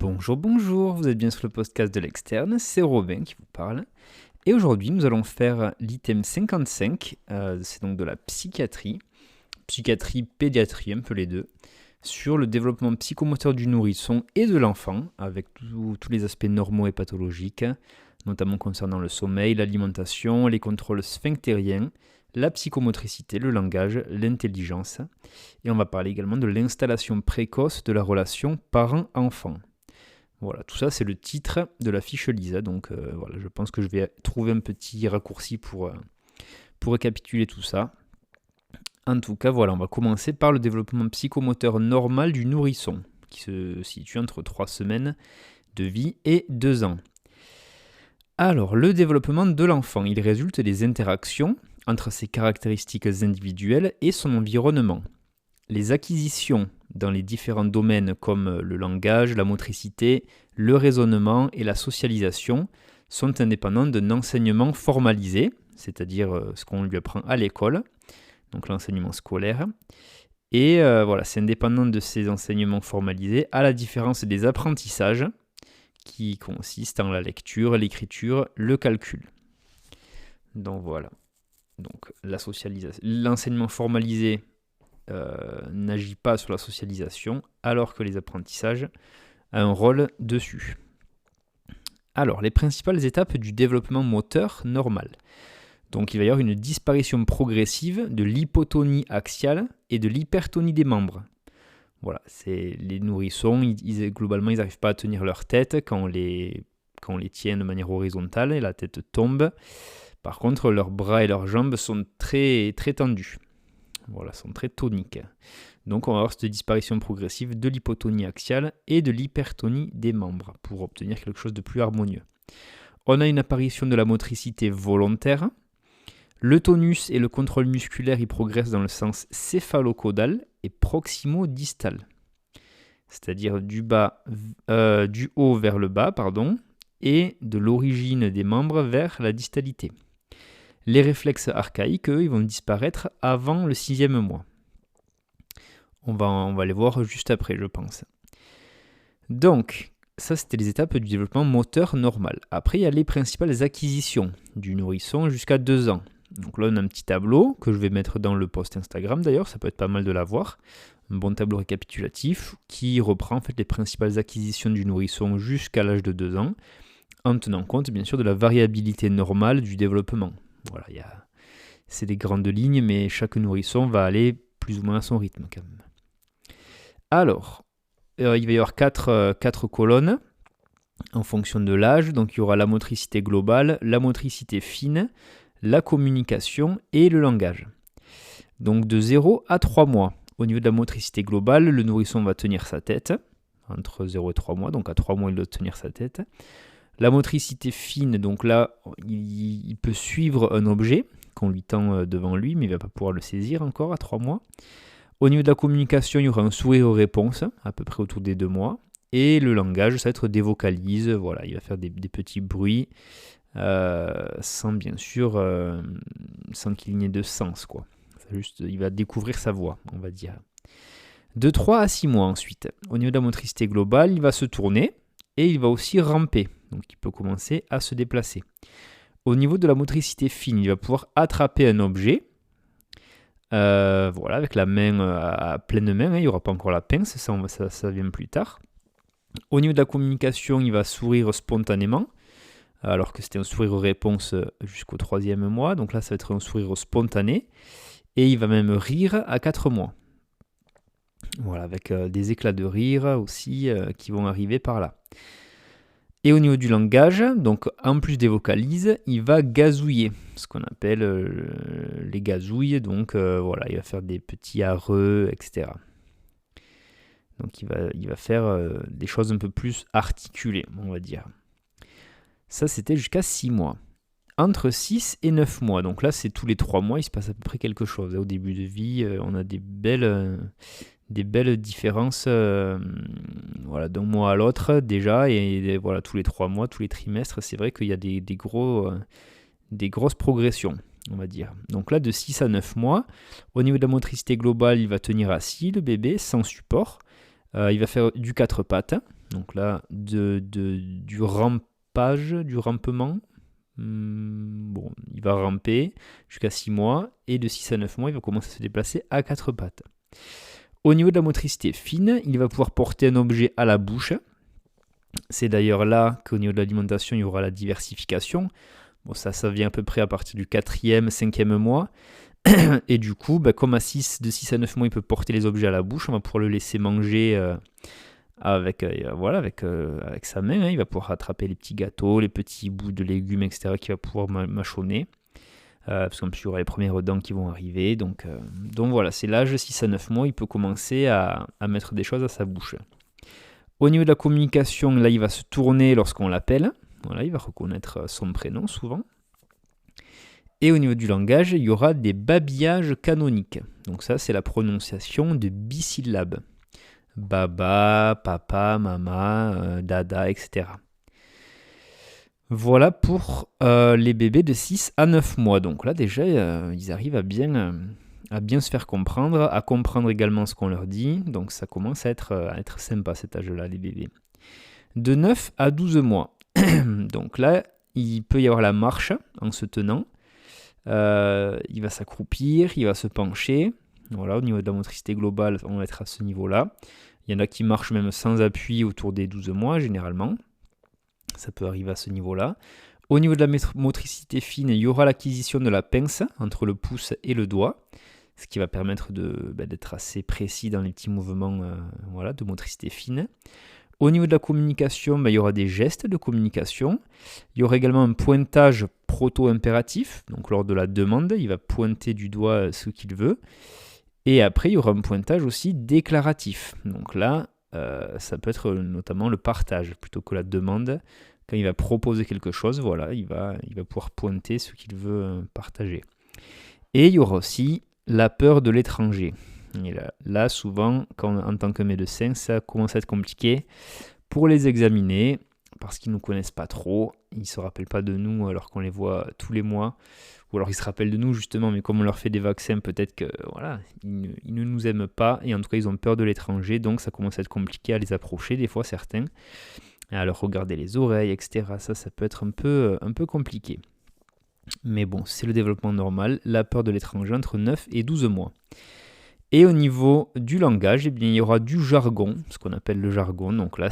Bonjour, bonjour, vous êtes bien sur le podcast de l'externe, c'est Robin qui vous parle. Et aujourd'hui, nous allons faire l'item 55, c'est donc de la psychiatrie, pédiatrie, un peu les deux, sur le développement psychomoteur du nourrisson et de l'enfant, avec tous les aspects normaux et pathologiques, notamment concernant le sommeil, l'alimentation, les contrôles sphinctériens, la psychomotricité, le langage, l'intelligence. Et on va parler également de l'installation précoce de la relation parent-enfant. Voilà, tout ça c'est le titre de la fiche Lisa, donc voilà, je pense que je vais trouver un petit raccourci pour récapituler tout ça. En tout cas, voilà, on va commencer par le développement psychomoteur normal du nourrisson, qui se situe entre 3 semaines de vie et 2 ans. Alors, le développement de l'enfant, il résulte des interactions entre ses caractéristiques individuelles et son environnement. Les acquisitions dans les différents domaines comme le langage, la motricité, le raisonnement et la socialisation sont indépendantes d'un enseignement formalisé, c'est-à-dire ce qu'on lui apprend à l'école, donc l'enseignement scolaire. Et voilà, c'est indépendant de ces enseignements formalisés, à la différence des apprentissages qui consistent en la lecture, l'écriture, le calcul. Donc voilà. Donc l'enseignement formalisé n'agit pas sur la socialisation, alors que les apprentissages ont un rôle dessus. Alors, les principales étapes du développement moteur normal. Donc, il va y avoir une disparition progressive de l'hypotonie axiale et de l'hypertonie des membres. Voilà, c'est les nourrissons, globalement, ils n'arrivent pas à tenir leur tête quand on les tient de manière horizontale et la tête tombe. Par contre, leurs bras et leurs jambes sont très, très tendus. Voilà, sont très toniques. Donc on va avoir cette disparition progressive de l'hypotonie axiale et de l'hypertonie des membres pour obtenir quelque chose de plus harmonieux. On a une apparition de la motricité volontaire. Le tonus et le contrôle musculaire y progressent dans le sens céphalo-caudal et proximo-distal. C'est-à-dire du haut vers le bas, et de l'origine des membres vers la distalité. Les réflexes archaïques, eux, ils vont disparaître avant le 6e mois. On va les voir juste après, je pense. Donc, ça, c'était les étapes du développement moteur normal. Après, il y a les principales acquisitions du nourrisson jusqu'à 2 ans. Donc là, on a un petit tableau que je vais mettre dans le post Instagram, d'ailleurs, ça peut être pas mal de l'avoir. Un bon tableau récapitulatif qui reprend en fait les principales acquisitions du nourrisson jusqu'à l'âge de 2 ans, en tenant compte, bien sûr, de la variabilité normale du développement. Voilà, c'est des grandes lignes, mais chaque nourrisson va aller plus ou moins à son rythme quand même. Alors, il va y avoir 4 colonnes en fonction de l'âge. Donc, il y aura la motricité globale, la motricité fine, la communication et le langage. Donc, de 0 à 3 mois. Au niveau de la motricité globale, le nourrisson va tenir sa tête, entre 0 et 3 mois. Donc, à 3 mois, il doit tenir sa tête. La motricité fine, donc là, il peut suivre un objet qu'on lui tend devant lui, mais il ne va pas pouvoir le saisir encore à 3 mois. Au niveau de la communication, il y aura un sourire aux réponses, à peu près autour des 2 mois. Et le langage, ça va être des vocalises, voilà, il va faire des petits bruits, sans bien sûr, sans qu'il n'y ait de sens, quoi. Il va découvrir sa voix, on va dire. De 3 à 6 mois ensuite. Au niveau de la motricité globale, il va se tourner et il va aussi ramper. Donc il peut commencer à se déplacer. Au niveau de la motricité fine, il va pouvoir attraper un objet. Voilà, avec la main à pleine main, il n'y aura pas encore la pince, ça vient plus tard. Au niveau de la communication, il va sourire spontanément, alors que c'était un sourire réponse jusqu'au 3e mois. Donc là, ça va être un sourire spontané. Et il va même rire à 4 mois. Voilà, avec des éclats de rire aussi qui vont arriver par là. Et au niveau du langage, donc en plus des vocalises, il va gazouiller, ce qu'on appelle les gazouilles. Donc voilà, il va faire des petits arreux, etc. Donc il va faire des choses un peu plus articulées, on va dire. Ça, c'était jusqu'à 6 mois. Entre 6 et 9 mois, donc là, c'est tous les 3 mois, il se passe à peu près quelque chose. Au début de vie, on a des belles différences voilà, d'un mois à l'autre déjà, et voilà, tous les 3 mois, tous les trimestres, c'est vrai qu'il y a des grosses progressions, on va dire. Donc là, de 6 à 9 mois, au niveau de la motricité globale, il va tenir assis, le bébé, sans support. Il va faire du 4 pattes, Donc là, du rampage, du rampement. Bon, il va ramper jusqu'à 6 mois. Et de 6 à 9 mois, il va commencer à se déplacer à 4 pattes. Au niveau de la motricité fine, il va pouvoir porter un objet à la bouche. C'est d'ailleurs là qu'au niveau de l'alimentation, il y aura la diversification. Bon, ça vient à peu près à partir du 4e, 5e mois. Et du coup, comme de 6 à 9 mois, il peut porter les objets à la bouche, on va pouvoir le laisser manger avec sa main. Il va pouvoir attraper les petits gâteaux, les petits bouts de légumes, etc. qu'il va pouvoir mâchonner. Parce qu'en plus, il y aura les premières dents qui vont arriver. Donc voilà, c'est l'âge 6 à 9 mois, il peut commencer à mettre des choses à sa bouche. Au niveau de la communication, là, il va se tourner lorsqu'on l'appelle. Voilà, il va reconnaître son prénom souvent. Et au niveau du langage, il y aura des babillages canoniques. Donc ça, c'est la prononciation de bisyllabes. Baba, papa, mama, dada, etc. Voilà pour les bébés de 6 à 9 mois. Donc là, déjà, ils arrivent à bien se faire comprendre, à comprendre également ce qu'on leur dit. Donc ça commence à être sympa cet âge-là, les bébés. De 9 à 12 mois. Donc là, il peut y avoir la marche en se tenant. Il va s'accroupir, il va se pencher. Voilà, au niveau de la motricité globale, on va être à ce niveau-là. Il y en a qui marchent même sans appui autour des 12 mois, généralement. Ça peut arriver à ce niveau-là. Au niveau de la motricité fine, il y aura l'acquisition de la pince entre le pouce et le doigt, ce qui va permettre d'être assez précis dans les petits mouvements de motricité fine. Au niveau de la communication, il y aura des gestes de communication. Il y aura également un pointage proto-impératif. Donc lors de la demande, il va pointer du doigt ce qu'il veut. Et après, il y aura un pointage aussi déclaratif. Donc là, ça peut être notamment le partage plutôt que la demande. Quand il va proposer quelque chose, voilà, il va pouvoir pointer ce qu'il veut partager. Et il y aura aussi la peur de l'étranger. Et là, souvent, en tant que médecin, ça commence à être compliqué pour les examiner parce qu'ils ne nous connaissent pas trop. Ils ne se rappellent pas de nous alors qu'on les voit tous les mois. Ou alors ils se rappellent de nous justement, mais comme on leur fait des vaccins, peut-être que ils ne nous aiment pas. Et en tout cas, ils ont peur de l'étranger. Donc ça commence à être compliqué à les approcher, des fois certains. À leur regarder les oreilles, etc. Ça peut être un peu compliqué. Mais bon, c'est le développement normal. La peur de l'étranger entre 9 et 12 mois. Et au niveau du langage, il y aura du jargon, ce qu'on appelle le jargon. Donc là,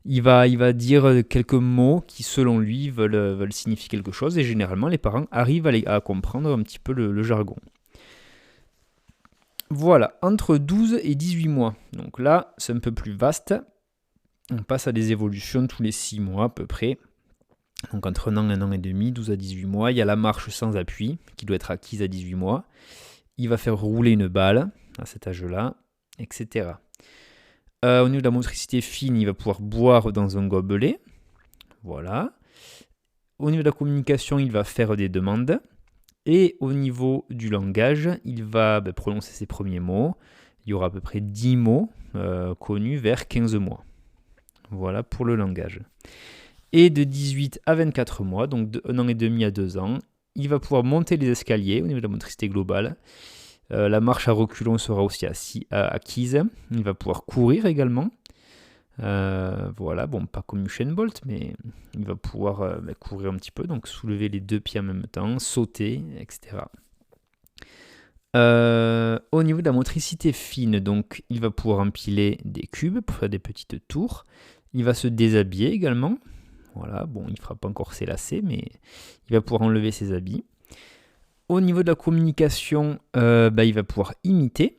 il va dire quelques mots qui, selon lui, veulent signifier quelque chose. Et généralement, les parents arrivent à comprendre un petit peu le jargon. Voilà, entre 12 et 18 mois. Donc là, c'est un peu plus vaste. On passe à des évolutions tous les 6 mois à peu près. Donc entre 1 an et demi, 12 à 18 mois. Il y a la marche sans appui, qui doit être acquise à 18 mois. Il va faire rouler une balle à cet âge-là, etc. Au niveau de la motricité fine, il va pouvoir boire dans un gobelet. Voilà. Au niveau de la communication, il va faire des demandes. Et au niveau du langage, il va prononcer ses premiers mots. Il y aura à peu près 10 mots connus vers 15 mois. Voilà pour le langage. Et de 18 à 24 mois, donc de 1 an et demi à 2 ans, il va pouvoir monter les escaliers au niveau de la motricité globale. La marche à reculons sera aussi acquise. Il va pouvoir courir également. Voilà, bon, pas comme Usain Bolt, mais il va pouvoir courir un petit peu, donc soulever les 2 pieds en même temps, sauter, etc. Au niveau de la motricité fine, donc, il va pouvoir empiler des cubes pour faire des petites tours. Il va se déshabiller également. Voilà, bon, il ne fera pas encore ses lacets, mais il va pouvoir enlever ses habits. Au niveau de la communication, il va pouvoir imiter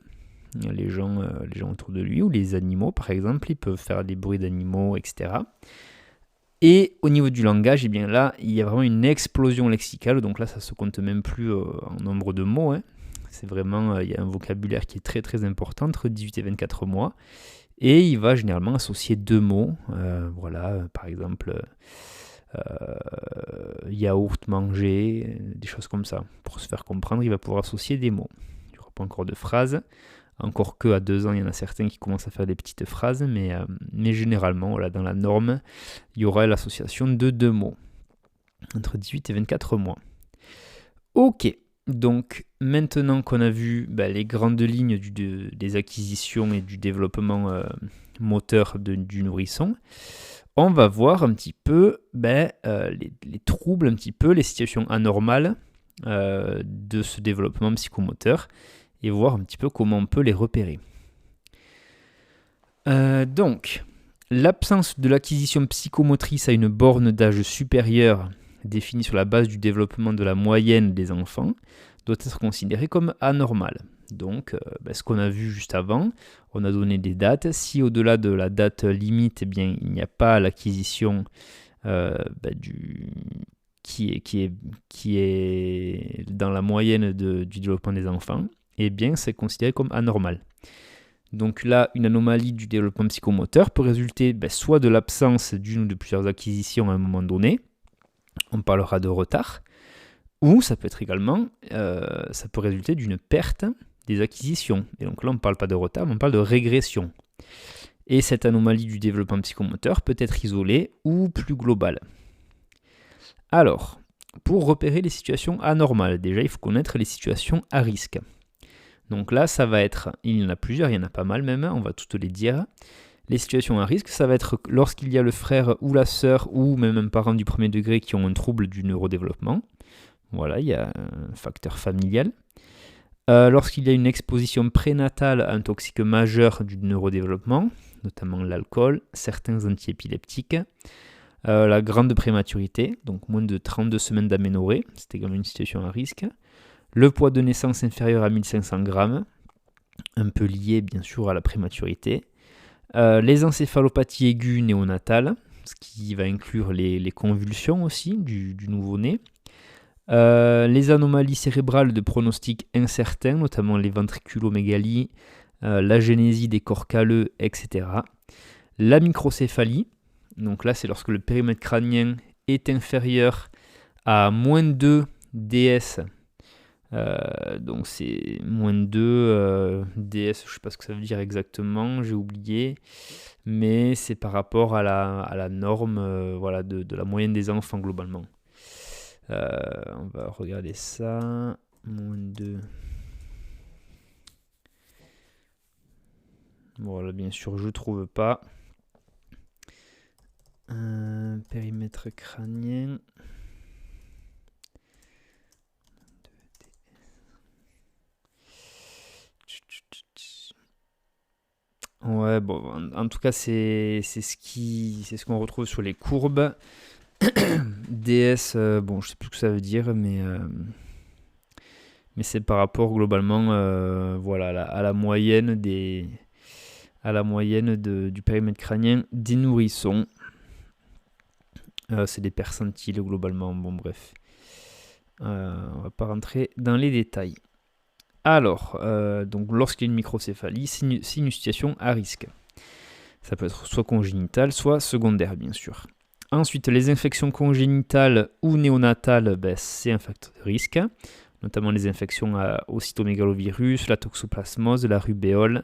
les gens autour de lui ou les animaux, par exemple. Ils peuvent faire des bruits d'animaux, etc. Et au niveau du langage, eh bien là, il y a vraiment une explosion lexicale. Donc là, ça ne se compte même plus en nombre de mots. C'est vraiment, il y a un vocabulaire qui est très très important entre 18 et 24 mois. Et il va généralement associer 2 mots. Voilà, par exemple, yaourt, manger, des choses comme ça. Pour se faire comprendre, il va pouvoir associer des mots. Il n'y aura pas encore de phrases. Encore qu'à 2 ans, il y en a certains qui commencent à faire des petites phrases. Mais généralement, voilà, dans la norme, il y aura l'association de 2 mots. Entre 18 et 24 mois. Ok. Donc maintenant qu'on a vu les grandes lignes des acquisitions et du développement moteur du nourrisson, on va voir un petit peu les troubles, un petit peu les situations anormales de ce développement psychomoteur et voir un petit peu comment on peut les repérer. Donc, l'absence de l'acquisition psychomotrice à une borne d'âge supérieure définie sur la base du développement de la moyenne des enfants doit être considérée comme anormale. Donc, ce qu'on a vu juste avant, on a donné des dates. Si au-delà de la date limite, il n'y a pas l'acquisition qui est dans la moyenne du développement des enfants, c'est considéré comme anormal. Donc là, une anomalie du développement psychomoteur peut résulter soit de l'absence d'une ou de plusieurs acquisitions à un moment donné, on parlera de retard, ou ça peut être également, ça peut résulter d'une perte des acquisitions. Et donc là, on ne parle pas de retard, mais on parle de régression. Et cette anomalie du développement psychomoteur peut être isolée ou plus globale. Alors, pour repérer les situations anormales, déjà, il faut connaître les situations à risque. Donc là, ça va être, il y en a plusieurs, il y en a pas mal même, on va toutes les dire. Les situations à risque, ça va être lorsqu'il y a le frère ou la sœur ou même un parent du premier degré qui ont un trouble du neurodéveloppement. Voilà, il y a un facteur familial. Lorsqu'il y a une exposition prénatale à un toxique majeur du neurodéveloppement, notamment l'alcool, certains antiépileptiques, la grande prématurité, donc moins de 32 semaines d'aménorrhée, c'est également une situation à risque. Le poids de naissance inférieur à 1500 grammes, un peu lié bien sûr à la prématurité. Les encéphalopathies aiguës néonatales, ce qui va inclure les convulsions aussi du nouveau-né. Les anomalies cérébrales de pronostic incertain, notamment les ventriculomégalies, l'agénésie des corps calleux, etc. La microcéphalie, donc là c'est lorsque le périmètre crânien est inférieur à moins 2 DS. Donc c'est moins 2 DS, je ne sais pas ce que ça veut dire exactement, j'ai oublié, mais c'est par rapport à la norme de la moyenne des enfants globalement. On va regarder ça, moins 2. Voilà, bien sûr, je ne trouve pas. Périmètre crânien. Ouais, bon, en tout cas, c'est ce qu'on retrouve sur les courbes. DS, bon, je sais plus ce que ça veut dire, mais c'est par rapport globalement, à la moyenne du périmètre crânien des nourrissons. C'est des percentiles globalement. Bon, bref, on va pas rentrer dans les détails. Alors, donc lorsqu'il y a une microcéphalie, c'est une situation à risque. Ça peut être soit congénitale, soit secondaire, bien sûr. Ensuite, les infections congénitales ou néonatales, c'est un facteur de risque, notamment les infections au cytomégalovirus, la toxoplasmose, la rubéole,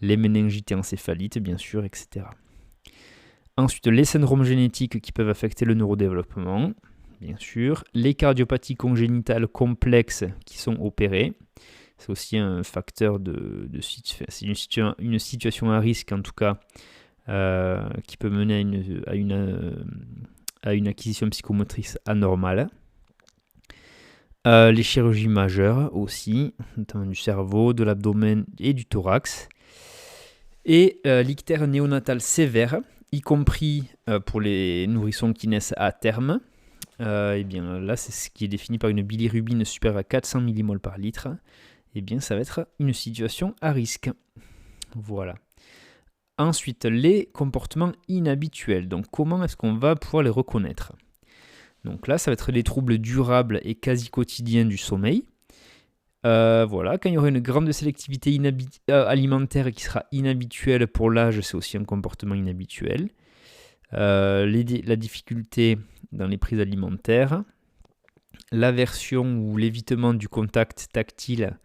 les méningites et encéphalites, bien sûr, etc. Ensuite, les syndromes génétiques qui peuvent affecter le neurodéveloppement, bien sûr. Les cardiopathies congénitales complexes qui sont opérées. C'est aussi un facteur c'est une situation à risque, en tout cas, qui peut mener à une acquisition psychomotrice anormale. Les chirurgies majeures aussi, notamment du cerveau, de l'abdomen et du thorax. Et l'ictère néonatal sévère, y compris pour les nourrissons qui naissent à terme. Là, c'est ce qui est défini par une bilirubine supérieure à 400 mmol par litre. Ça va être une situation à risque. Voilà. Ensuite, les comportements inhabituels. Donc, comment est-ce qu'on va pouvoir les reconnaître ? Donc là, ça va être les troubles durables et quasi quotidiens du sommeil. Quand il y aura une grande sélectivité alimentaire qui sera inhabituelle pour l'âge, c'est aussi un comportement inhabituel. La difficulté dans les prises alimentaires. L'aversion ou l'évitement du contact tactile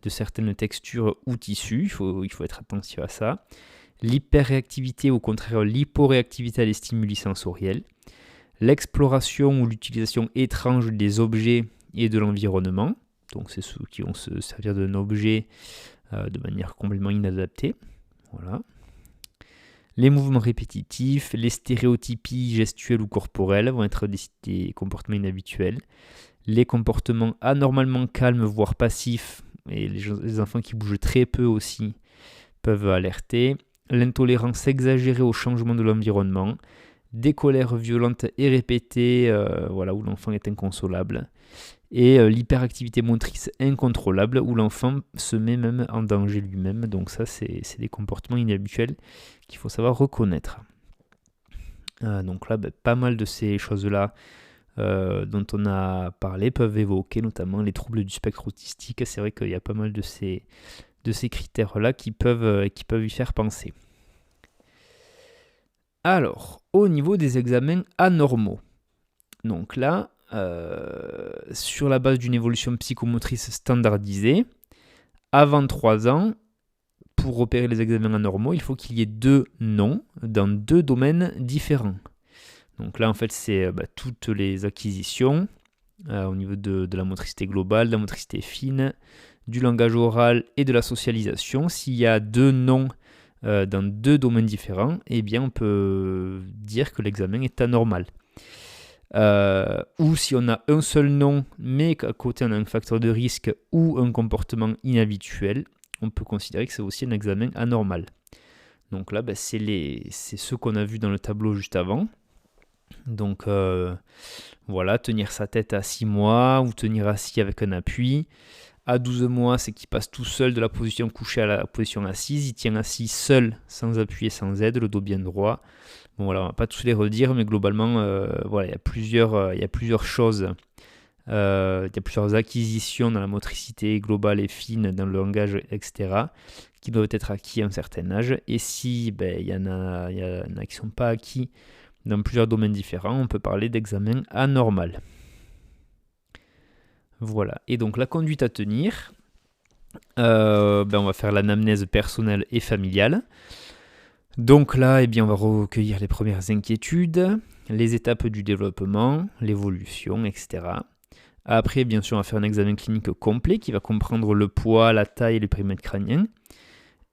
de certaines textures ou tissus, il faut être attentif à ça. L'hyperréactivité, au contraire l'hyporéactivité à des stimuli sensoriels. L'exploration ou l'utilisation étrange des objets et de l'environnement, Donc c'est ceux qui vont se servir d'un objet de manière complètement inadaptée. Voilà. Les mouvements répétitifs, les stéréotypies gestuelles ou corporelles vont être des comportements inhabituels. Les comportements anormalement calmes, voire passifs, et les enfants qui bougent très peu aussi peuvent alerter. L'intolérance exagérée au changement de l'environnement. Des colères violentes et répétées, où l'enfant est inconsolable. Et l'hyperactivité motrice incontrôlable, où l'enfant se met même en danger lui-même. Donc ça, c'est des comportements inhabituels qu'il faut savoir reconnaître. Donc là, pas mal de ces choses-là dont on a parlé peuvent évoquer notamment les troubles du spectre autistique. C'est vrai qu'il y a pas mal de ces critères-là qui peuvent y faire penser. Alors, au niveau des examens anormaux, donc là, sur la base d'une évolution psychomotrice standardisée, avant 3 ans, pour repérer les examens anormaux, il faut qu'il y ait 2 noms dans 2 domaines différents. Donc là, en fait, c'est toutes les acquisitions au niveau de la motricité globale, de la motricité fine, du langage oral et de la socialisation. S'il y a 2 noms dans 2 domaines différents, eh bien, on peut dire que l'examen est anormal. Ou si on a un seul nom, mais qu'à côté on a un facteur de risque ou un comportement inhabituel, on peut considérer que c'est aussi un examen anormal. Donc là, c'est ceux qu'on a vus dans le tableau juste avant. Donc tenir sa tête à 6 mois ou tenir assis avec un appui. À 12 mois, c'est qu'il passe tout seul de la position couchée à la position assise. Il tient assis seul, sans appui et sans aide, le dos bien droit. Bon voilà, on va pas tous les redire, mais globalement, il y a plusieurs choses. Il y a plusieurs acquisitions dans la motricité globale et fine, dans le langage, etc., qui doivent être acquis à un certain âge. Et si il y en a qui ne sont pas acquis dans plusieurs domaines différents, on peut parler d'examen anormal. Voilà, et donc la conduite à tenir, on va faire l'anamnèse personnelle et familiale. Donc là, on va recueillir les premières inquiétudes, les étapes du développement, l'évolution, etc. Après, bien sûr, on va faire un examen clinique complet qui va comprendre le poids, la taille et le périmètre crânien.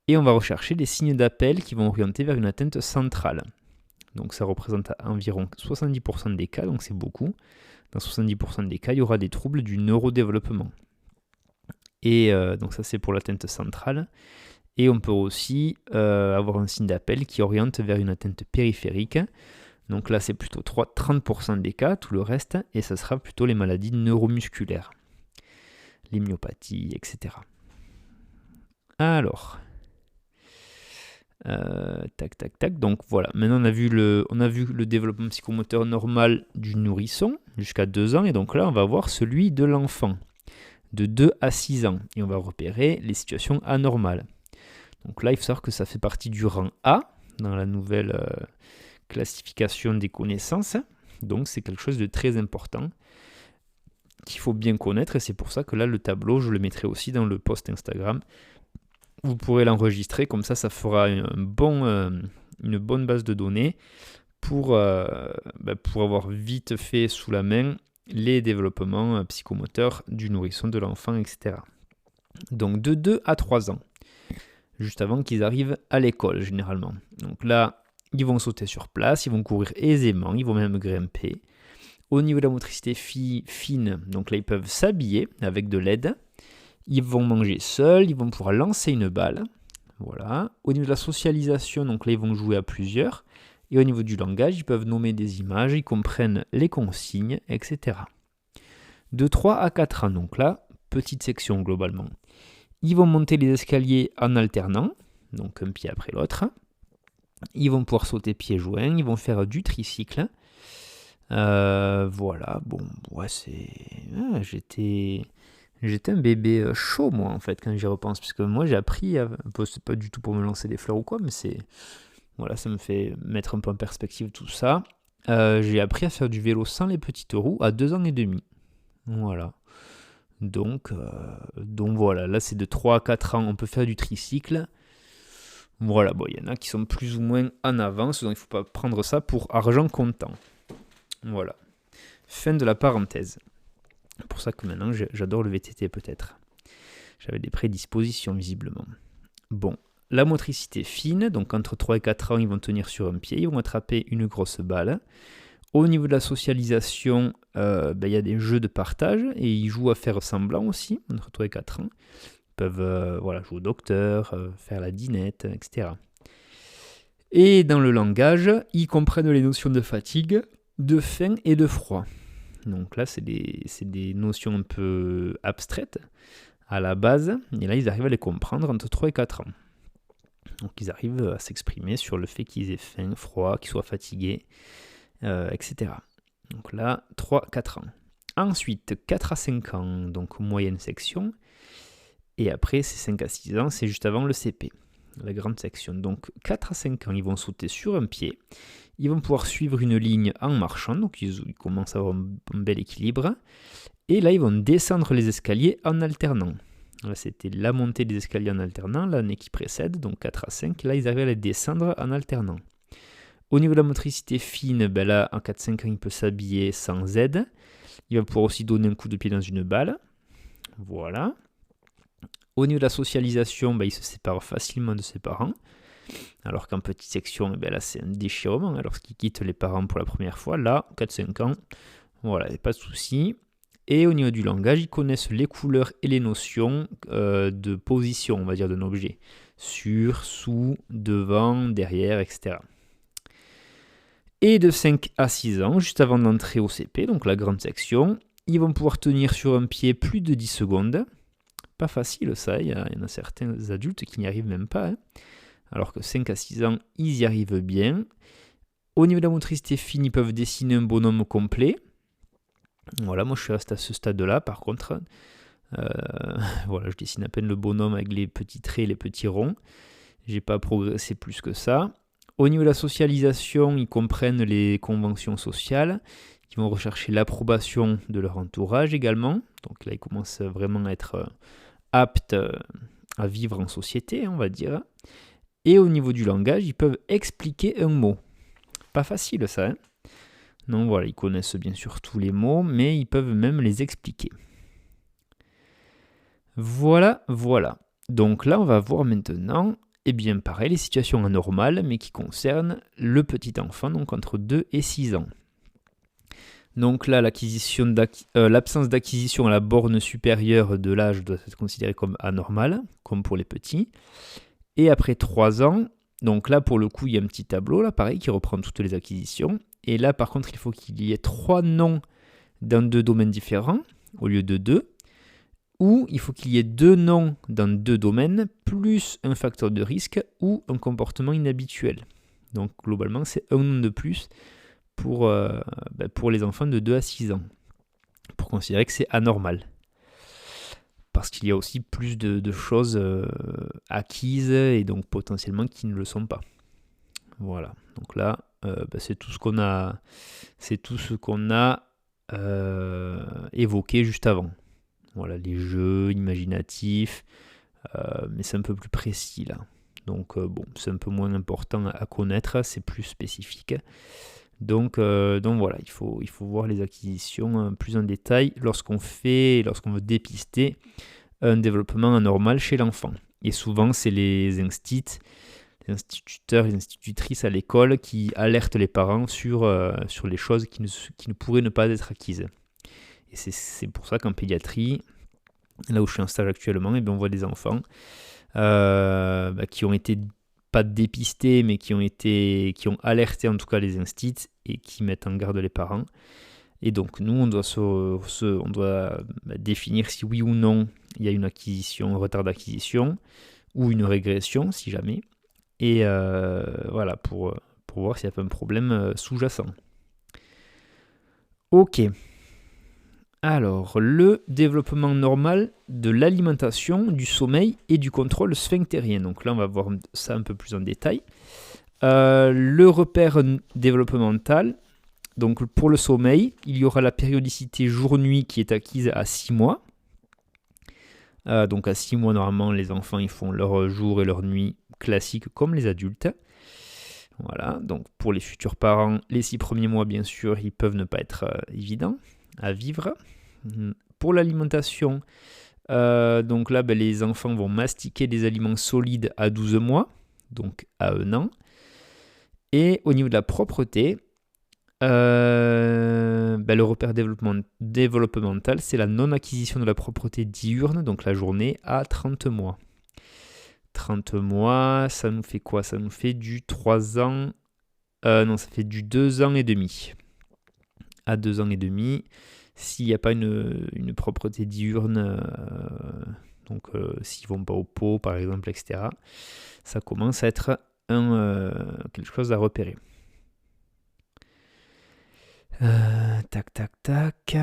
Et on va rechercher les signes d'appel qui vont orienter vers une atteinte centrale. Donc ça représente environ 70% des cas, donc c'est beaucoup. Dans 70% des cas, il y aura des troubles du neurodéveloppement. Et donc ça, c'est pour l'atteinte centrale. Et on peut aussi avoir un signe d'appel qui oriente vers une atteinte périphérique. Donc là, c'est plutôt 30% des cas, tout le reste, et ça sera plutôt les maladies neuromusculaires, les myopathies, etc. Alors, donc voilà, maintenant on a vu le développement psychomoteur normal du nourrisson jusqu'à 2 ans, et donc là on va voir celui de l'enfant, de 2 à 6 ans, et on va repérer les situations anormales. Donc là, il faut savoir que ça fait partie du rang A, dans la nouvelle classification des connaissances, donc c'est quelque chose de très important, qu'il faut bien connaître, et c'est pour ça que là, le tableau, je le mettrai aussi dans le post Instagram. Vous pourrez l'enregistrer, comme ça fera une bonne base de données pour avoir vite fait sous la main les développements psychomoteurs du nourrisson, de l'enfant, etc. Donc de 2 à 3 ans, juste avant qu'ils arrivent à l'école généralement. Donc là, ils vont sauter sur place, ils vont courir aisément, ils vont même grimper. Au niveau de la motricité fine, donc là ils peuvent s'habiller avec de l'aide. Ils vont manger seuls, ils vont pouvoir lancer une balle. Voilà. Au niveau de la socialisation, donc là ils vont jouer à plusieurs. Et au niveau du langage, ils peuvent nommer des images, ils comprennent les consignes, etc. De 3 à 4 ans, donc là, petite section globalement. Ils vont monter les escaliers en alternant, donc un pied après l'autre. Ils vont pouvoir sauter pieds joints, ils vont faire du tricycle. J'étais un bébé chaud, moi, en fait, quand j'y repense. Parce que moi, j'ai appris, c'est pas du tout pour me lancer des fleurs ou quoi, mais ça me fait mettre un peu en perspective tout ça. J'ai appris à faire du vélo sans les petites roues à 2 ans et demi. Voilà. Donc voilà, là, c'est de 3 à 4 ans, on peut faire du tricycle. Voilà, il y en a qui sont plus ou moins en avance, donc il ne faut pas prendre ça pour argent comptant. Voilà. Fin de la parenthèse. C'est pour ça que maintenant j'adore le VTT peut-être. J'avais des prédispositions visiblement. Bon, la motricité fine, donc entre 3 et 4 ans, ils vont tenir sur un pied, ils vont attraper une grosse balle. Au niveau de la socialisation, il y a des jeux de partage et ils jouent à faire semblant aussi, entre 3 et 4 ans. Ils peuvent jouer au docteur, faire la dinette, etc. Et dans le langage, ils comprennent les notions de fatigue, de faim et de froid. Donc là, c'est des notions un peu abstraites à la base, et là, ils arrivent à les comprendre entre 3 et 4 ans. Donc ils arrivent à s'exprimer sur le fait qu'ils aient faim, froid, qu'ils soient fatigués, etc. Donc là, 3-4 ans. Ensuite, 4 à 5 ans, donc moyenne section. Et après, c'est 5 à 6 ans, c'est juste avant le CP, la grande section. Donc 4 à 5 ans, ils vont sauter sur un pied. Ils vont pouvoir suivre une ligne en marchant, donc ils commencent à avoir un bel équilibre. Et là, ils vont descendre les escaliers en alternant. Là, c'était la montée des escaliers en alternant, l'année qui précède, donc 4 à 5. Là, ils arrivent à les descendre en alternant. Au niveau de la motricité fine, là, en 4-5 ans, il peut s'habiller sans aide. Il va pouvoir aussi donner un coup de pied dans une balle. Voilà. Au niveau de la socialisation, il se sépare facilement de ses parents. Alors qu'en petite section, là, c'est un déchirement. Lorsqu'il quitte les parents pour la première fois, là, 4-5 ans, voilà, il n'y a pas de souci. Et au niveau du langage, ils connaissent les couleurs et les notions de position, on va dire, d'un objet. Sur, sous, devant, derrière, etc. Et de 5 à 6 ans, juste avant d'entrer au CP, donc la grande section, ils vont pouvoir tenir sur un pied plus de 10 secondes. Pas facile ça, il y en a certains adultes qui n'y arrivent même pas. Alors que 5 à 6 ans, ils y arrivent bien. Au niveau de la motricité fine, ils peuvent dessiner un bonhomme complet. Voilà, moi je suis resté à ce stade-là, par contre. Je dessine à peine le bonhomme avec les petits traits, les petits ronds. J'ai pas progressé plus que ça. Au niveau de la socialisation, ils comprennent les conventions sociales. Ils vont rechercher l'approbation de leur entourage également. Donc là, ils commencent vraiment à être aptes à vivre en société, on va dire. Et au niveau du langage, ils peuvent expliquer un mot. Pas facile ça, hein. Donc voilà, ils connaissent bien sûr tous les mots, mais ils peuvent même les expliquer. Voilà. Donc là, on va voir maintenant, pareil, les situations anormales, mais qui concernent le petit enfant, donc entre 2 et 6 ans. Donc là, l'absence d'acquisition à la borne supérieure de l'âge doit être considérée comme anormale, comme pour les petits. Et après 3 ans, donc là, pour le coup, il y a un petit tableau, là, pareil, qui reprend toutes les acquisitions. Et là, par contre, il faut qu'il y ait 3 noms dans 2 domaines différents, au lieu de 2. Ou il faut qu'il y ait 2 noms dans 2 domaines, plus un facteur de risque ou un comportement inhabituel. Donc, globalement, c'est un nom de plus pour les enfants de 2 à 6 ans, pour considérer que c'est anormal. Parce qu'il y a aussi plus de choses acquises et donc potentiellement qui ne le sont pas. Voilà, donc là, c'est tout ce qu'on a, évoqué juste avant. Voilà, les jeux imaginatifs, mais c'est un peu plus précis là. Donc c'est un peu moins important à connaître, c'est plus spécifique. Donc voilà, il faut voir les acquisitions plus en détail lorsqu'on veut dépister un développement anormal chez l'enfant. Et souvent, c'est les instituteurs, les institutrices à l'école qui alertent les parents sur les choses qui ne pourraient ne pas être acquises. Et c'est pour ça qu'en pédiatrie, là où je suis en stage actuellement, on voit des enfants qui ont été pas dépistés, mais qui ont alerté en tout cas les instituts et qui mettent en garde les parents. Et donc nous, on doit définir si oui ou non il y a une acquisition, un retard d'acquisition ou une régression, si jamais. Et voilà, pour voir s'il n'y a pas un problème sous-jacent. Ok. Alors, le développement normal de l'alimentation, du sommeil et du contrôle sphinctérien. Donc là, on va voir ça un peu plus en détail. Le repère développemental. Donc pour le sommeil, il y aura la périodicité jour-nuit qui est acquise à 6 mois. Donc à 6 mois, normalement, les enfants ils font leur jour et leur nuit classiques comme les adultes. Voilà, donc pour les futurs parents, les 6 premiers mois, bien sûr, ils peuvent ne pas être évidents à vivre. pour l'alimentation, donc là, les enfants vont mastiquer des aliments solides à 12 mois, donc à 1 an. Et au niveau de la propreté, le repère développemental, c'est la non-acquisition de la propreté diurne, donc la journée, à 30 mois. 30 mois, ça nous fait quoi? Ça nous fait du 3 ans... ça fait du 2 ans et demi. À 2 ans et demi, s'il n'y a pas une propreté diurne, s'ils ne vont pas au pot, par exemple, etc., ça commence à être quelque chose à repérer. Tac.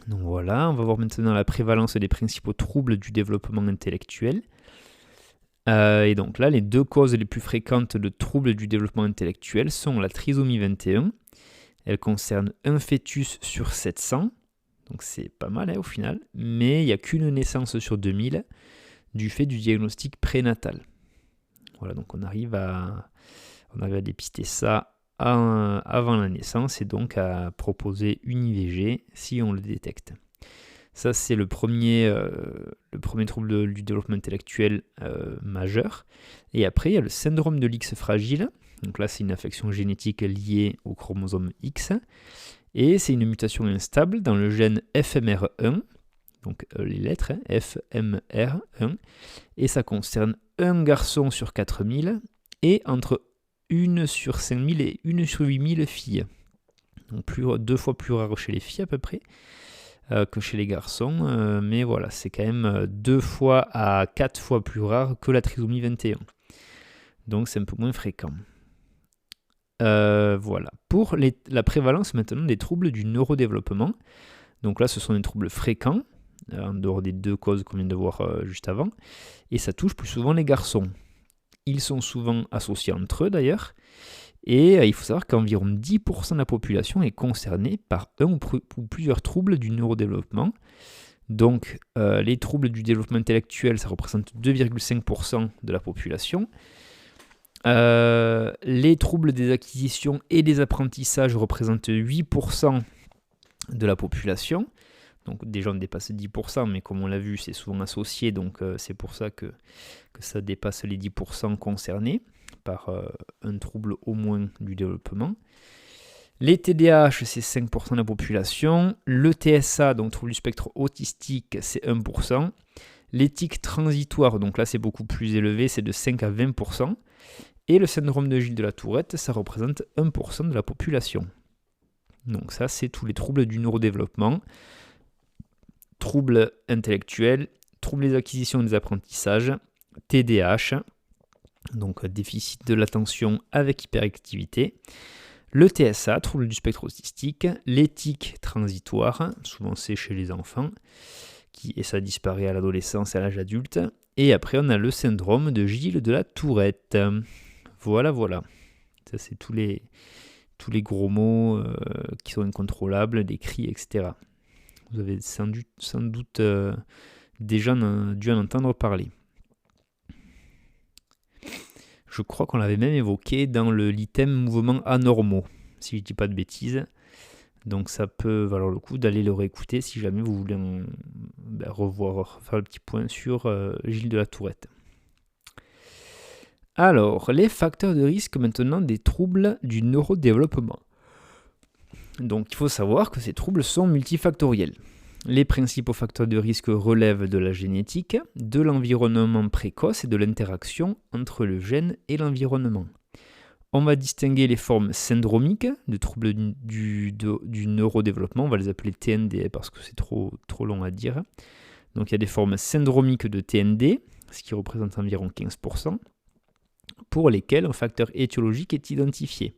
Donc voilà, on va voir maintenant la prévalence des principaux troubles du développement intellectuel. Et donc là, les 2 causes les plus fréquentes de troubles du développement intellectuel sont la trisomie 21. Elle concerne un fœtus sur 700, donc c'est pas mal au final, mais il n'y a qu'une naissance sur 2000 du fait du diagnostic prénatal. Voilà, donc on arrive à dépister ça avant la naissance et donc à proposer une IVG si on le détecte. Ça, c'est le premier trouble du développement intellectuel majeur. Et après, il y a le syndrome de l'X fragile. Donc là, c'est une affection génétique liée au chromosome X. Et c'est une mutation instable dans le gène FMR1. Donc les lettres, FMR1. Et ça concerne un garçon sur 4000 et entre 1 sur 5000 et 1 sur 8000 filles. Donc 2 fois plus rare chez les filles à peu près que chez les garçons. Mais voilà, c'est quand même 2 fois à 4 fois plus rare que la trisomie 21. Donc c'est un peu moins fréquent. Voilà. Pour la prévalence maintenant des troubles du neurodéveloppement. Donc là, ce sont des troubles fréquents, en dehors des 2 causes qu'on vient de voir juste avant. Et ça touche plus souvent les garçons. Ils sont souvent associés entre eux d'ailleurs. Et il faut savoir qu'environ 10% de la population est concernée par un ou plusieurs troubles du neurodéveloppement. Donc les troubles du développement intellectuel, ça représente 2,5% de la population. Les troubles des acquisitions et des apprentissages représentent 8% de la population. Donc déjà on dépasse 10%, mais comme on l'a vu, c'est souvent associé, donc c'est pour ça que ça dépasse les 10% concernés par un trouble au moins du développement. Les TDAH, c'est 5% de la population. Le TSA, donc trouble du spectre autistique, c'est 1%. Les tics transitoires, donc là c'est beaucoup plus élevé, c'est de 5 à 20%. Et le syndrome de Gilles de la Tourette, ça représente 1% de la population. Donc ça, c'est tous les troubles du neurodéveloppement. Troubles intellectuels, troubles des acquisitions et des apprentissages, TDAH, donc déficit de l'attention avec hyperactivité, le TSA, trouble du spectre autistique, les tics transitoires, souvent c'est chez les enfants, et ça disparaît à l'adolescence et à l'âge adulte, et après on a le syndrome de Gilles de la Tourette. Voilà. Ça c'est tous les gros mots qui sont incontrôlables, des cris, etc. Vous avez sans doute déjà dû en entendre parler. Je crois qu'on l'avait même évoqué dans l'item mouvements anormaux, si je ne dis pas de bêtises. Donc ça peut valoir le coup d'aller le réécouter si jamais vous voulez faire le petit point sur Gilles de la Tourette. Alors, les facteurs de risque maintenant des troubles du neurodéveloppement. Donc il faut savoir que ces troubles sont multifactoriels. Les principaux facteurs de risque relèvent de la génétique, de l'environnement précoce et de l'interaction entre le gène et l'environnement. On va distinguer les formes syndromiques de troubles du neurodéveloppement, on va les appeler TND parce que c'est trop long à dire. Donc il y a des formes syndromiques de TND, ce qui représente environ 15%, pour lesquelles un facteur étiologique est identifié.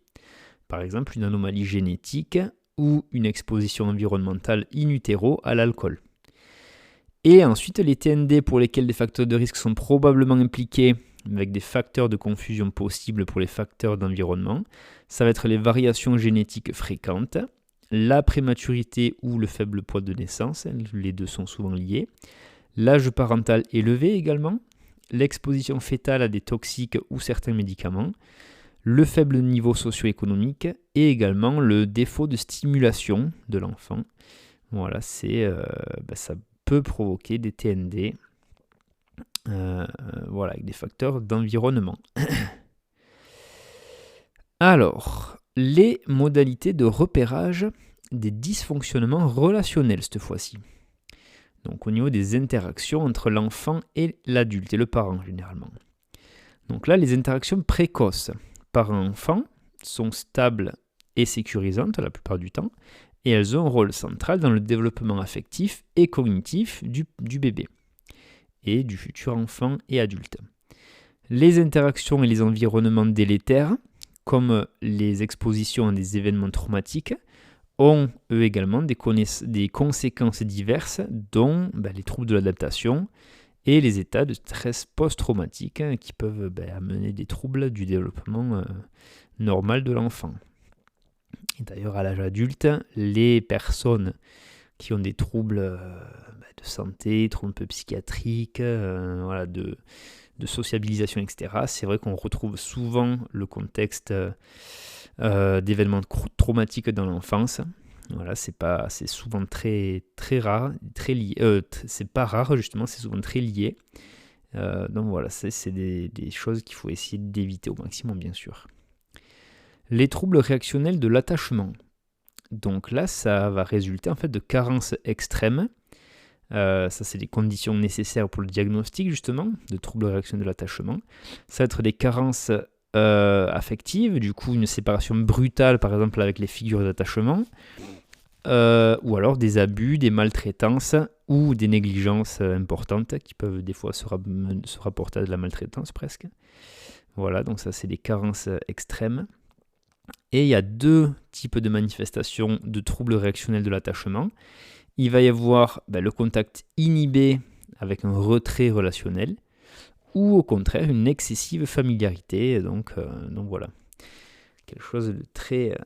Par exemple, une anomalie génétique ou une exposition environnementale in utero à l'alcool. Et ensuite, les TND pour lesquels des facteurs de risque sont probablement impliqués, avec des facteurs de confusion possibles pour les facteurs d'environnement, ça va être les variations génétiques fréquentes, la prématurité ou le faible poids de naissance, les deux sont souvent liés, l'âge parental élevé également, l'exposition fœtale à des toxiques ou certains médicaments, le faible niveau socio-économique et également le défaut de stimulation de l'enfant. Voilà, ça peut provoquer des TND, voilà, avec des facteurs d'environnement. Alors, les modalités de repérage des dysfonctionnements relationnels cette fois-ci. Donc au niveau des interactions entre l'enfant et l'adulte, et le parent généralement. Donc là, les interactions précoces parent-enfant sont stables et sécurisantes la plupart du temps, et elles ont un rôle central dans le développement affectif et cognitif du bébé et du futur enfant et adulte. Les interactions et les environnements délétères, comme les expositions à des événements traumatiques, ont eux également des conséquences diverses, dont les troubles de l'adaptation et les états de stress post-traumatique qui peuvent amener des troubles du développement normal de l'enfant. Et d'ailleurs, à l'âge adulte, les personnes qui ont des troubles de santé, troubles un peu psychiatriques, de sociabilisation, etc., c'est vrai qu'on retrouve souvent le contexte d'événements traumatiques dans l'enfance. Voilà, c'est souvent très, très rare, très lié. C'est pas rare, justement, c'est souvent très lié. Donc voilà, c'est des choses qu'il faut essayer d'éviter au maximum, bien sûr. Les troubles réactionnels de l'attachement. Donc là, ça va résulter en fait de carences extrêmes. Ça, c'est des conditions nécessaires pour le diagnostic, justement, de troubles réactionnels de l'attachement. Ça va être des carences affectives, du coup, une séparation brutale, par exemple, avec les figures d'attachement, ou alors des abus, des maltraitances ou des négligences importantes qui peuvent des fois se rapporter à de la maltraitance presque. Voilà, donc ça, c'est des carences extrêmes. Et il y a deux types de manifestations de troubles réactionnels de l'attachement. Il va y avoir le contact inhibé avec un retrait relationnel, ou au contraire une excessive familiarité. Donc voilà, quelque chose de très,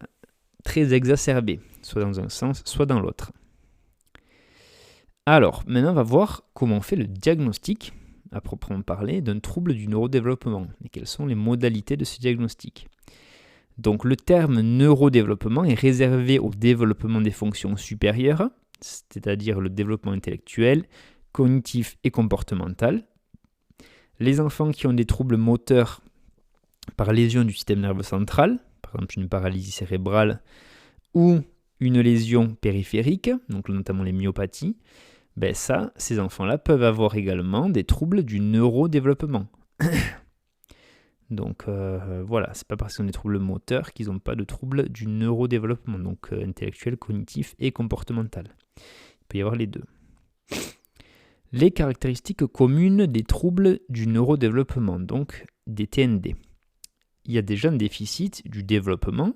très exacerbé, soit dans un sens, soit dans l'autre. Alors, maintenant on va voir comment on fait le diagnostic, à proprement parler, d'un trouble du neurodéveloppement, et quelles sont les modalités de ce diagnostic. Donc le terme neurodéveloppement est réservé au développement des fonctions supérieures, c'est-à-dire le développement intellectuel, cognitif et comportemental. Les enfants qui ont des troubles moteurs par lésion du système nerveux central, par exemple une paralysie cérébrale ou une lésion périphérique, donc notamment les myopathies, ces enfants-là peuvent avoir également des troubles du neurodéveloppement. Donc voilà, c'est pas parce qu'ils ont des troubles moteurs qu'ils n'ont pas de troubles du neurodéveloppement, donc intellectuel, cognitif et comportemental. Il peut y avoir les deux. Les caractéristiques communes des troubles du neurodéveloppement, donc des TND. Il y a déjà un déficit du développement,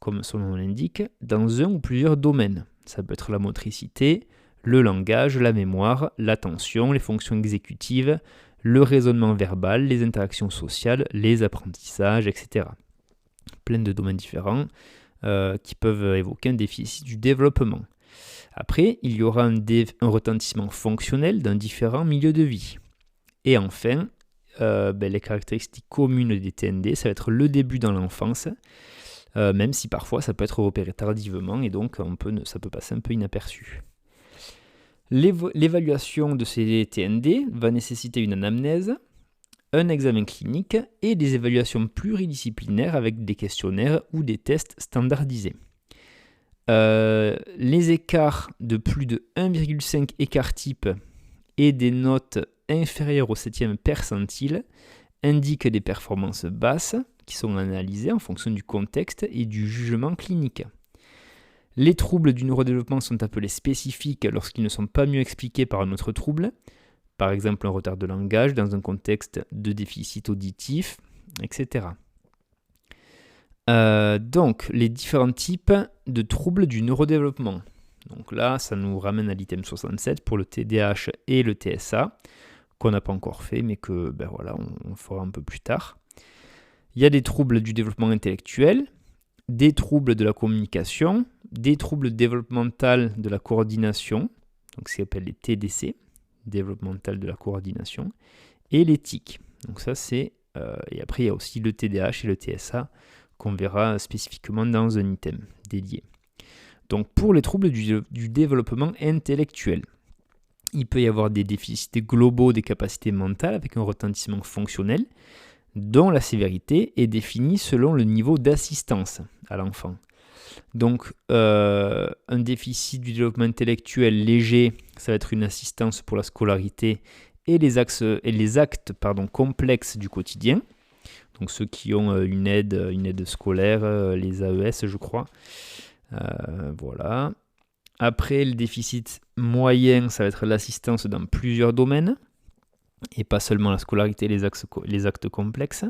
comme son nom l'indique, dans un ou plusieurs domaines. Ça peut être la motricité, le langage, la mémoire, l'attention, les fonctions exécutives, le raisonnement verbal, les interactions sociales, les apprentissages, etc. Plein de domaines différents qui peuvent évoquer un déficit du développement. Après, il y aura un retentissement fonctionnel dans différents milieux de vie. Et enfin, les caractéristiques communes des TND, ça va être le début dans l'enfance, même si parfois ça peut être repéré tardivement et donc ça peut passer un peu inaperçu. L'évaluation de ces TND va nécessiter une anamnèse, un examen clinique et des évaluations pluridisciplinaires avec des questionnaires ou des tests standardisés. Les écarts de plus de 1,5 écart type et des notes inférieures au 7e percentile indiquent des performances basses qui sont analysées en fonction du contexte et du jugement clinique. Les troubles du neurodéveloppement sont appelés spécifiques lorsqu'ils ne sont pas mieux expliqués par un autre trouble, par exemple un retard de langage dans un contexte de déficit auditif, etc. Donc, les différents types de troubles du neurodéveloppement. Donc là, ça nous ramène à l'item 67 pour le TDAH et le TSA, qu'on n'a pas encore fait, mais que on fera un peu plus tard. Il y a des troubles du développement intellectuel, des troubles de la communication, des troubles développementaux de la coordination, donc ce qu'on appelle les TDC, développemental de la coordination, et les TIC. Donc ça c'est, et après il y a aussi le TDAH et le TSA qu'on verra spécifiquement dans un item dédié. Donc pour les troubles du développement intellectuel, il peut y avoir des déficits globaux des capacités mentales avec un retentissement fonctionnel, dont la sévérité est définie selon le niveau d'assistance à l'enfant. Donc un déficit du développement intellectuel léger, ça va être une assistance pour la scolarité et les actes complexes du quotidien. Donc ceux qui ont une aide scolaire, les AES je crois. Voilà. Après, le déficit moyen, ça va être l'assistance dans plusieurs domaines, et pas seulement la scolarité et les actes complexes.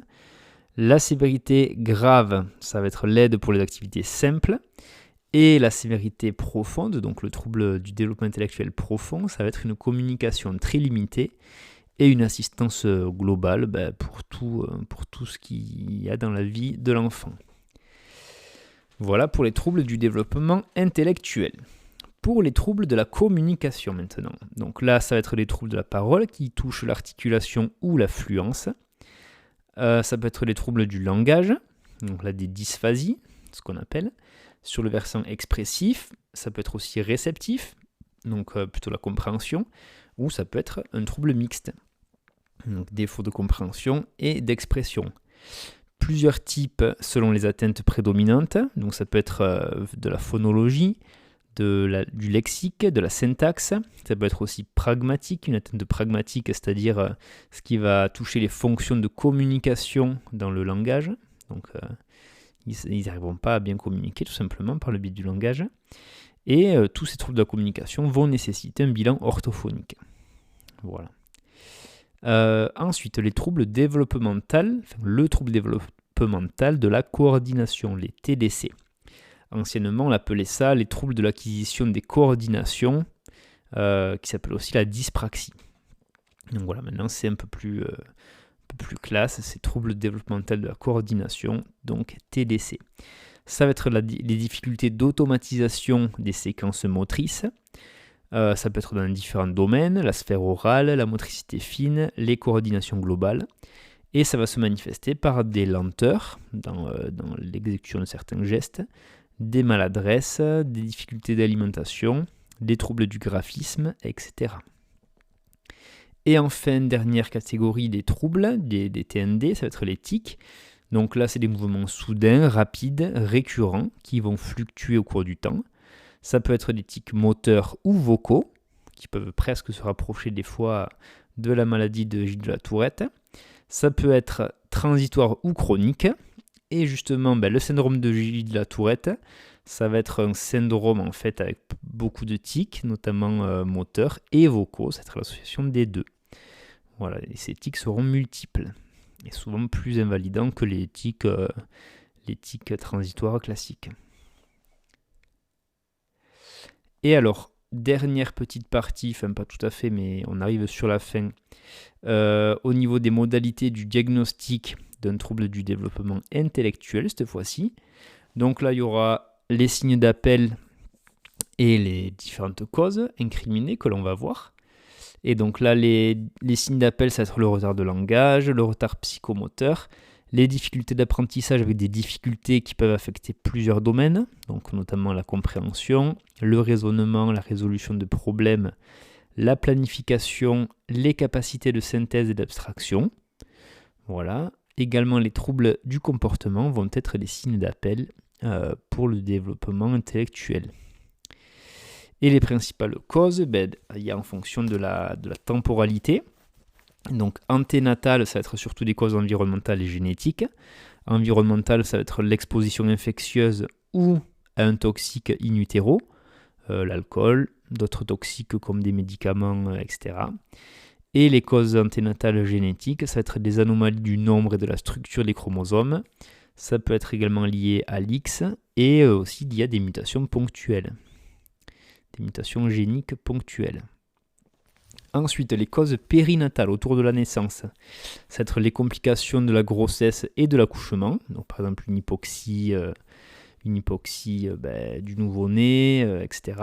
La sévérité grave, ça va être l'aide pour les activités simples. Et la sévérité profonde, donc le trouble du développement intellectuel profond, ça va être une communication très limitée et une assistance globale pour tout ce qu'il y a dans la vie de l'enfant. Voilà pour les troubles du développement intellectuel. Pour les troubles de la communication maintenant. Donc là, ça va être les troubles de la parole qui touchent l'articulation ou la fluence. Ça peut être les troubles du langage, donc là des dysphasies, ce qu'on appelle. Sur le versant expressif, ça peut être aussi réceptif, donc plutôt la compréhension, ou ça peut être un trouble mixte, donc défaut de compréhension et d'expression. Plusieurs types selon les atteintes prédominantes, donc ça peut être de la phonologie, du lexique, de la syntaxe. Ça peut être aussi pragmatique, une atteinte pragmatique, c'est-à-dire ce qui va toucher les fonctions de communication dans le langage. Donc ils n'arriveront pas à bien communiquer tout simplement par le biais du langage. Et tous ces troubles de la communication vont nécessiter un bilan orthophonique. Voilà. Ensuite, les troubles développementaux, le trouble développemental de la coordination, les TDC. Anciennement, on appelait ça les troubles de l'acquisition des coordinations, qui s'appelle aussi la dyspraxie. Donc voilà, maintenant c'est un peu plus classe, c'est troubles développementaux de la coordination, donc TDC. Ça va être les difficultés d'automatisation des séquences motrices. Ça peut être dans différents domaines, la sphère orale, la motricité fine, les coordinations globales. Et ça va se manifester par des lenteurs dans l'exécution de certains gestes, des maladresses, des difficultés d'alimentation, des troubles du graphisme, etc. Et enfin, dernière catégorie des troubles, des TND, ça va être les tics. Donc là, c'est des mouvements soudains, rapides, récurrents, qui vont fluctuer au cours du temps. Ça peut être des tics moteurs ou vocaux, qui peuvent presque se rapprocher des fois de la maladie de Gilles de la Tourette. Ça peut être transitoire ou chronique. Et justement, le syndrome de Gilles de la Tourette, ça va être un syndrome en fait avec beaucoup de tics, notamment moteurs et vocaux, ça va être l'association des deux. Voilà, et ces tics seront multiples et souvent plus invalidants que les tics transitoires classiques. Et alors, dernière petite partie, enfin pas tout à fait, mais on arrive sur la fin, au niveau des modalités du diagnostic d'un trouble du développement intellectuel cette fois-ci. Donc là, il y aura les signes d'appel et les différentes causes incriminées que l'on va voir. Et donc là, les signes d'appel, ça va être le retard de langage, le retard psychomoteur, les difficultés d'apprentissage avec des difficultés qui peuvent affecter plusieurs domaines, donc notamment la compréhension, le raisonnement, la résolution de problèmes, la planification, les capacités de synthèse et d'abstraction. Voilà. Également, les troubles du comportement vont être des signes d'appel pour le développement intellectuel. Et les principales causes, il y a en fonction de la temporalité. Donc anténatale, ça va être surtout des causes environnementales et génétiques. Environnementale, ça va être l'exposition infectieuse ou à un toxique in utero, l'alcool, d'autres toxiques comme des médicaments, etc. Et les causes anténatales génétiques, ça va être des anomalies du nombre et de la structure des chromosomes. Ça peut être également lié à l'X et aussi lié à des mutations ponctuelles, des mutations géniques ponctuelles. Ensuite, les causes périnatales autour de la naissance. Ça va être les complications de la grossesse et de l'accouchement. Donc, par exemple, une hypoxie du nouveau-né, etc.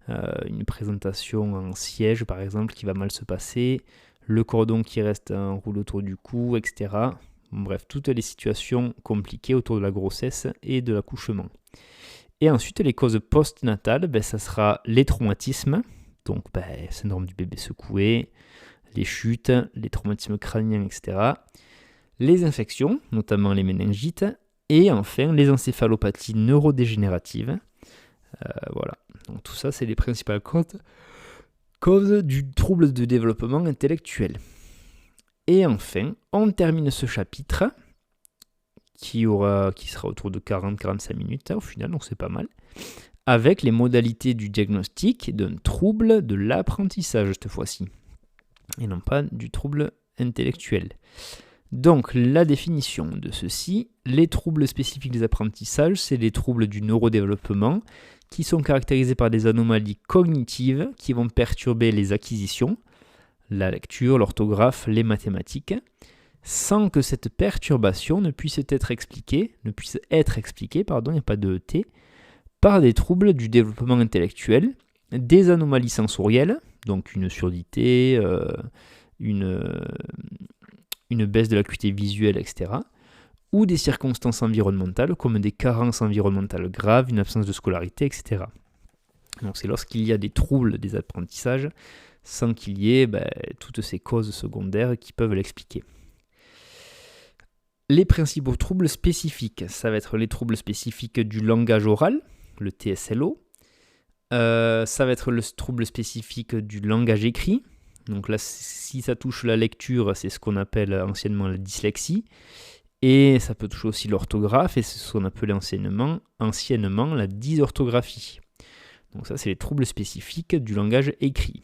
Une présentation en siège, par exemple, qui va mal se passer. Le cordon qui reste enroulé autour du cou, etc. Bref, toutes les situations compliquées autour de la grossesse et de l'accouchement. Et ensuite, les causes postnatales, ça sera les traumatismes, donc syndrome du bébé secoué, les chutes, les traumatismes crâniens, etc. Les infections, notamment les méningites, et enfin les encéphalopathies neurodégénératives. Voilà, donc tout ça, c'est les principales causes du trouble de développement intellectuel. Et enfin, on termine ce chapitre qui sera autour de 40-45 minutes au final, donc c'est pas mal, avec les modalités du diagnostic d'un trouble de l'apprentissage cette fois-ci, et non pas du trouble intellectuel. Donc la définition de ceci, les troubles spécifiques des apprentissages, c'est les troubles du neurodéveloppement qui sont caractérisés par des anomalies cognitives qui vont perturber les acquisitions, la lecture, l'orthographe, les mathématiques, sans que cette perturbation ne puisse être expliquée, il n'y a pas de T, par des troubles du développement intellectuel, des anomalies sensorielles, donc une surdité, une baisse de l'acuité visuelle, etc., ou des circonstances environnementales comme des carences environnementales graves, une absence de scolarité, etc. Donc c'est lorsqu'il y a des troubles des apprentissages sans qu'il y ait toutes ces causes secondaires qui peuvent l'expliquer. Les principaux troubles spécifiques, ça va être les troubles spécifiques du langage oral, le TSLO. Ça va être le trouble spécifique du langage écrit. Donc là, si ça touche la lecture, c'est ce qu'on appelle anciennement la dyslexie. Et ça peut toucher aussi l'orthographe, et c'est ce qu'on appelait anciennement la dysorthographie. Donc ça, c'est les troubles spécifiques du langage écrit.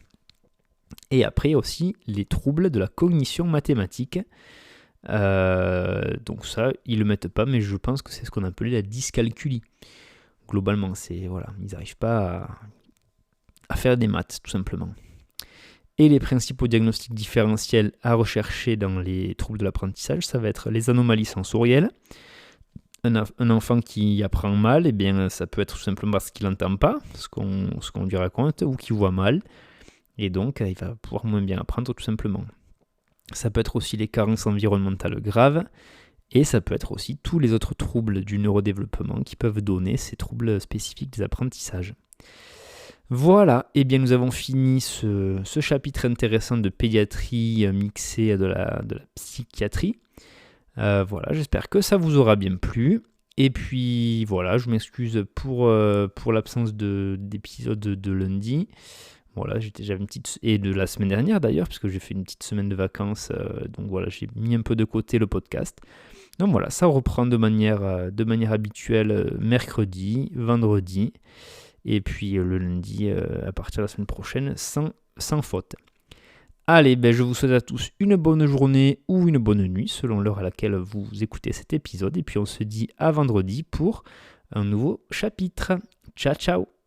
Et après aussi, les troubles de la cognition mathématique. Donc ça, ils le mettent pas, mais je pense que c'est ce qu'on appelait la dyscalculie. Globalement, ils n'arrivent pas à faire des maths, tout simplement. Et les principaux diagnostics différentiels à rechercher dans les troubles de l'apprentissage, ça va être les anomalies sensorielles. Un enfant qui apprend mal, ça peut être tout simplement parce qu'il n'entend pas ce qu'on lui raconte, ou qu'il voit mal, et donc il va pouvoir moins bien apprendre tout simplement. Ça peut être aussi les carences environnementales graves, et ça peut être aussi tous les autres troubles du neurodéveloppement qui peuvent donner ces troubles spécifiques des apprentissages. Voilà, nous avons fini ce chapitre intéressant de pédiatrie mixée à de la psychiatrie. J'espère que ça vous aura bien plu. Et puis voilà, je m'excuse pour l'absence d'épisode de lundi. Voilà, j'avais une petite... Et de la semaine dernière d'ailleurs, parce que j'ai fait une petite semaine de vacances. Donc voilà, j'ai mis un peu de côté le podcast. Donc voilà, ça reprend de manière habituelle mercredi, vendredi. Et puis le lundi, à partir de la semaine prochaine, sans faute. Allez, je vous souhaite à tous une bonne journée ou une bonne nuit, selon l'heure à laquelle vous écoutez cet épisode. Et puis on se dit à vendredi pour un nouveau chapitre. Ciao, ciao!